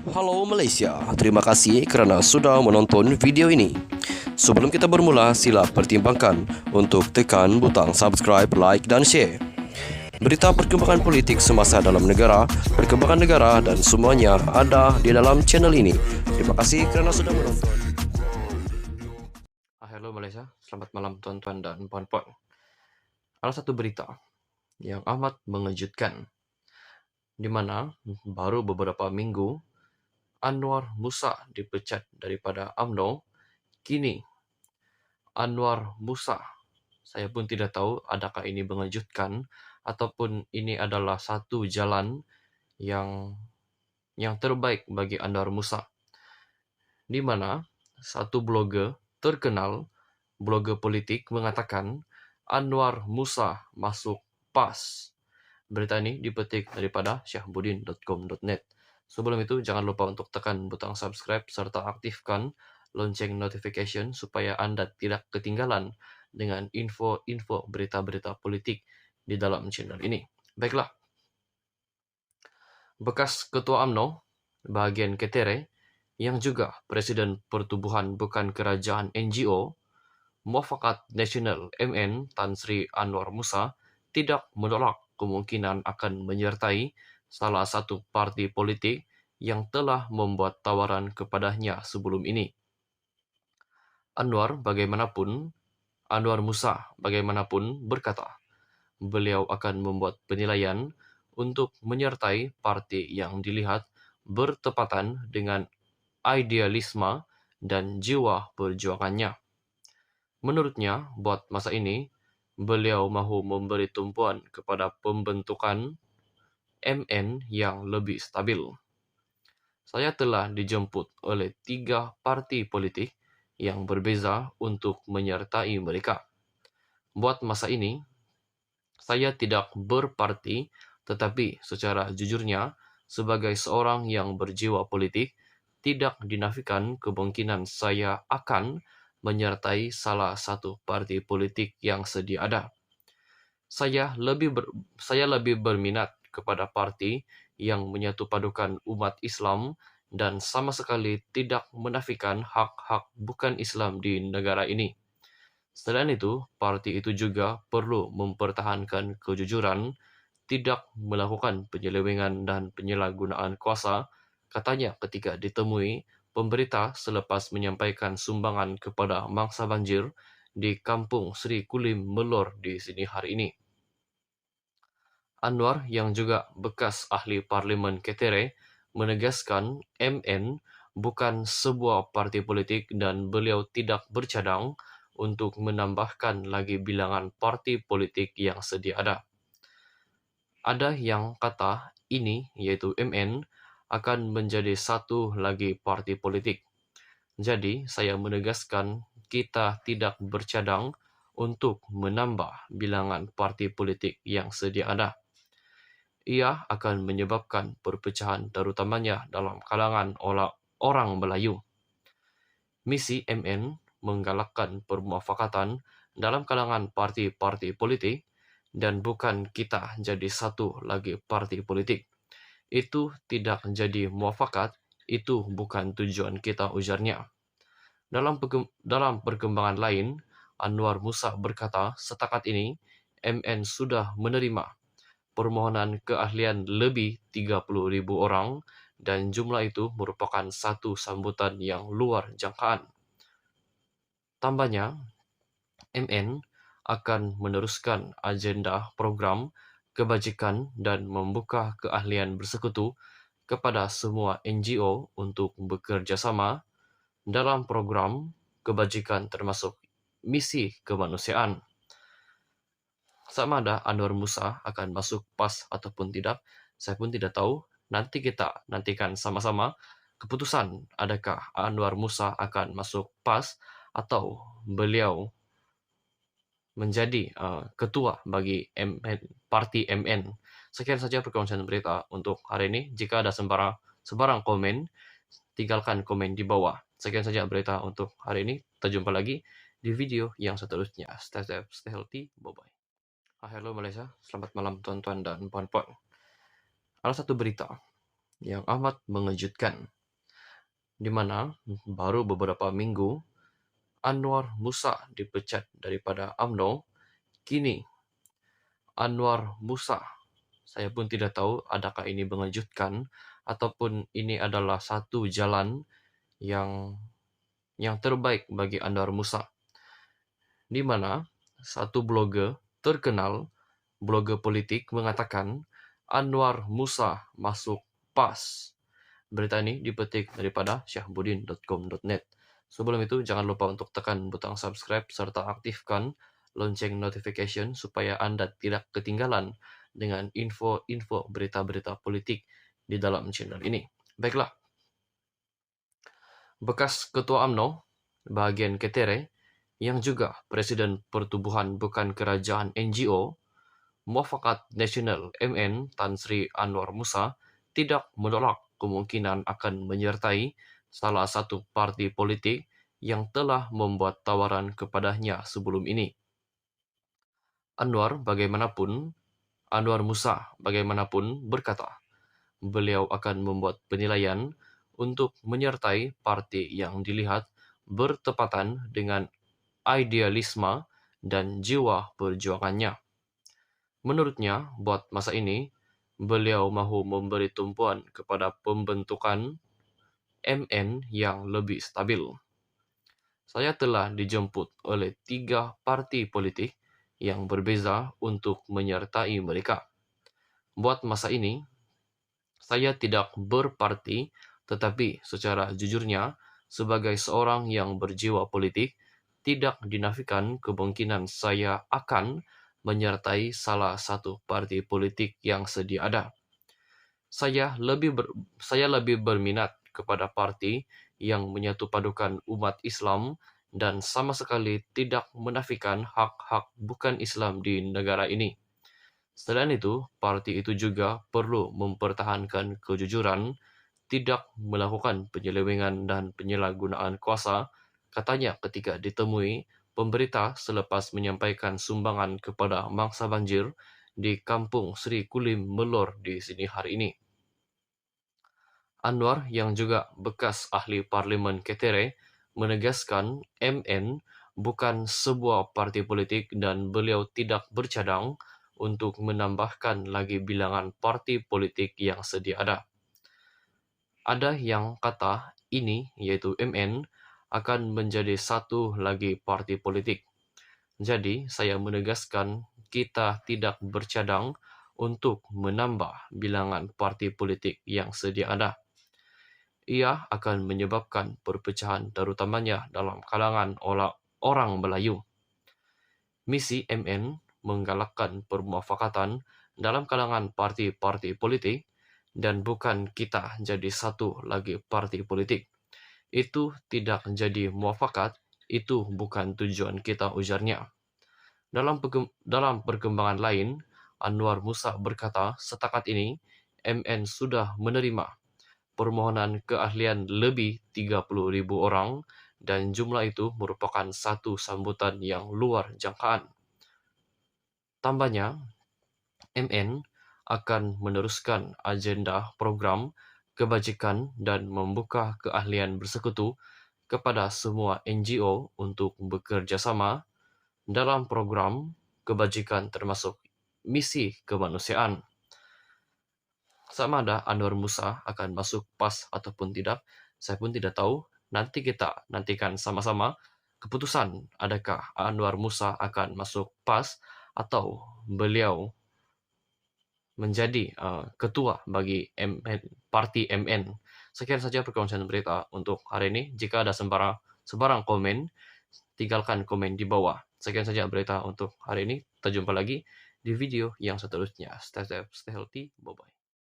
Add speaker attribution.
Speaker 1: Halo Malaysia, terima kasih kerana sudah menonton video ini. Sebelum kita bermula, sila pertimbangkan untuk tekan butang subscribe, like dan share. Berita perkembangan politik semasa dalam negara, perkembangan negara dan semuanya ada di dalam channel ini. Terima kasih kerana sudah menonton. Hello Malaysia, selamat malam tuan-tuan dan puan-puan. Ada satu berita yang amat mengejutkan, di mana baru beberapa minggu Anwar Musa dipecat daripada UMNO. Kini Anwar Musa, saya pun tidak tahu adakah ini mengejutkan ataupun ini adalah satu jalan yang terbaik bagi Anwar Musa, di mana satu blogger terkenal, blogger politik, mengatakan Anwar Musa masuk PAS. Berita ini dipetik daripada syahbudin.com.net. Sebelum itu, jangan lupa untuk tekan butang subscribe serta aktifkan lonceng notification supaya Anda tidak ketinggalan dengan info-info berita-berita politik di dalam channel ini. Baiklah, bekas Ketua UMNO bahagian Ketere yang juga Presiden Pertubuhan Bukan Kerajaan NGO Muafakat Nasional MN Tan Sri Anwar Musa tidak menolak kemungkinan akan menyertai salah satu parti politik yang telah membuat tawaran kepadanya sebelum ini. Anwar Musa bagaimanapun berkata, beliau akan membuat penilaian untuk menyertai parti yang dilihat bertepatan dengan idealisme dan jiwa perjuangannya. Menurutnya, buat masa ini, beliau mahu memberi tumpuan kepada pembentukan MN yang lebih stabil. Saya telah dijemput oleh 3 parti politik yang berbeza untuk menyertai mereka. Buat masa ini, saya tidak berparti, tetapi secara jujurnya, sebagai seorang yang berjiwa politik, tidak dinafikan kemungkinan saya akan menyertai salah satu parti politik yang sedia ada. Saya lebih berminat kepada parti yang menyatupadukan umat Islam dan sama sekali tidak menafikan hak-hak bukan Islam di negara ini. Selain itu, parti itu juga perlu mempertahankan kejujuran, tidak melakukan penyelewengan dan penyalahgunaan kuasa, katanya ketika ditemui pemberita selepas menyampaikan sumbangan kepada mangsa banjir di Kampung Sri Kulim Melor di sini hari ini. Anwar yang juga bekas ahli parlimen Ketere menegaskan MN bukan sebuah parti politik dan beliau tidak bercadang untuk menambahkan lagi bilangan parti politik yang sedia ada. Ada yang kata ini, yaitu MN, akan menjadi satu lagi parti politik. Jadi, saya menegaskan kita tidak bercadang untuk menambah bilangan parti politik yang sedia ada. Ia akan menyebabkan perpecahan terutamanya dalam kalangan orang Melayu. Misi MN menggalakkan permuafakatan dalam kalangan parti-parti politik dan bukan kita jadi satu lagi parti politik. Itu tidak jadi muafakat, itu bukan tujuan kita, ujarnya. Dalam perkembangan lain, Anwar Musa berkata setakat ini MN sudah menerima permohonan keahlian lebih 30.000 orang dan jumlah itu merupakan satu sambutan yang luar jangkaan. Tambahnya, MN akan meneruskan agenda program kebajikan dan membuka keahlian bersekutu kepada semua NGO untuk bekerja sama dalam program kebajikan termasuk misi kemanusiaan. Sama ada Anwar Musa akan masuk PAS ataupun tidak, saya pun tidak tahu. Nanti kita nantikan sama-sama keputusan adakah Anwar Musa akan masuk PAS atau beliau menjadi ketua bagi parti MN. Sekian saja perkongsian berita untuk hari ini. Jika ada sebarang komen, tinggalkan komen di bawah. Sekian saja berita untuk hari ini. Kita jumpa lagi di video yang seterusnya. Stay safe, stay healthy. Bye-bye. Hello Malaysia, selamat malam tuan-tuan dan puan-puan. Ada satu berita yang amat mengejutkan, di mana baru beberapa minggu Anwar Musa dipecat daripada UMNO. Kini Anwar Musa, saya pun tidak tahu adakah ini mengejutkan ataupun ini adalah satu jalan yang terbaik bagi Anwar Musa, di mana satu blogger terkenal, blogger politik, mengatakan Anwar Musa masuk PAS. Berita ini dipetik daripada syahbudin.com.net. Sebelum itu, jangan lupa untuk tekan butang subscribe serta aktifkan lonceng notification supaya Anda tidak ketinggalan dengan info-info berita-berita politik di dalam channel ini. Baiklah, bekas Ketua UMNO bahagian Ketere yang juga Presiden Pertubuhan Bukan Kerajaan NGO Muafakat Nasional MN Tan Sri Anwar Musa tidak menolak kemungkinan akan menyertai salah satu parti politik yang telah membuat tawaran kepadanya sebelum ini. Anwar Musa bagaimanapun berkata, beliau akan membuat penilaian untuk menyertai parti yang dilihat bertepatan dengan idealisme dan jiwa perjuangannya. Menurutnya, buat masa ini, beliau mahu memberi tumpuan kepada pembentukan MN yang lebih stabil. Saya telah dijemput oleh 3 parti politik yang berbeza untuk menyertai mereka. Buat masa ini, saya tidak berparti, tetapi secara jujurnya, sebagai seorang yang berjiwa politik, tidak dinafikan kemungkinan saya akan menyertai salah satu parti politik yang sedia ada. Saya lebih berminat kepada parti yang menyatupadukan umat Islam dan sama sekali tidak menafikan hak-hak bukan Islam di negara ini. Selain itu, parti itu juga perlu mempertahankan kejujuran, tidak melakukan penyelewengan dan penyalahgunaan kuasa, katanya ketika ditemui pemberita selepas menyampaikan sumbangan kepada mangsa banjir di Kampung Sri Kulim Melor di sini hari ini. Anwar yang juga bekas ahli parlimen Ketere menegaskan MN bukan sebuah parti politik dan beliau tidak bercadang untuk menambahkan lagi bilangan parti politik yang sedia ada. Ada yang kata ini, yaitu MN, akan menjadi satu lagi parti politik. Jadi, saya menegaskan kita tidak bercadang untuk menambah bilangan parti politik yang sedia ada. Ia akan menyebabkan perpecahan terutamanya dalam kalangan orang Melayu. Misi MN menggalakkan permuafakatan dalam kalangan parti-parti politik dan bukan kita jadi satu lagi parti politik. Itu tidak jadi muafakat, itu bukan tujuan kita, ujarnya. Dalam perkembangan lain, Anwar Musa berkata setakat ini MN sudah menerima permohonan keahlian lebih 30.000 orang dan jumlah itu merupakan satu sambutan yang luar jangkaan. Tambahnya, MN akan meneruskan agenda program kebajikan dan membuka keahlian bersekutu kepada semua NGO untuk bekerja sama dalam program kebajikan termasuk misi kemanusiaan. Sama ada Anwar Musa akan masuk PAS ataupun tidak, saya pun tidak tahu. Nanti kita nantikan sama-sama keputusan adakah Anwar Musa akan masuk PAS atau beliau menjadi ketua bagi parti MN. Sekian saja perkongsian berita untuk hari ini. Jika ada sebarang komen, tinggalkan komen di bawah. Sekian saja berita untuk hari ini. Kita jumpa lagi di video yang seterusnya. Stay safe, stay healthy. Bye-bye.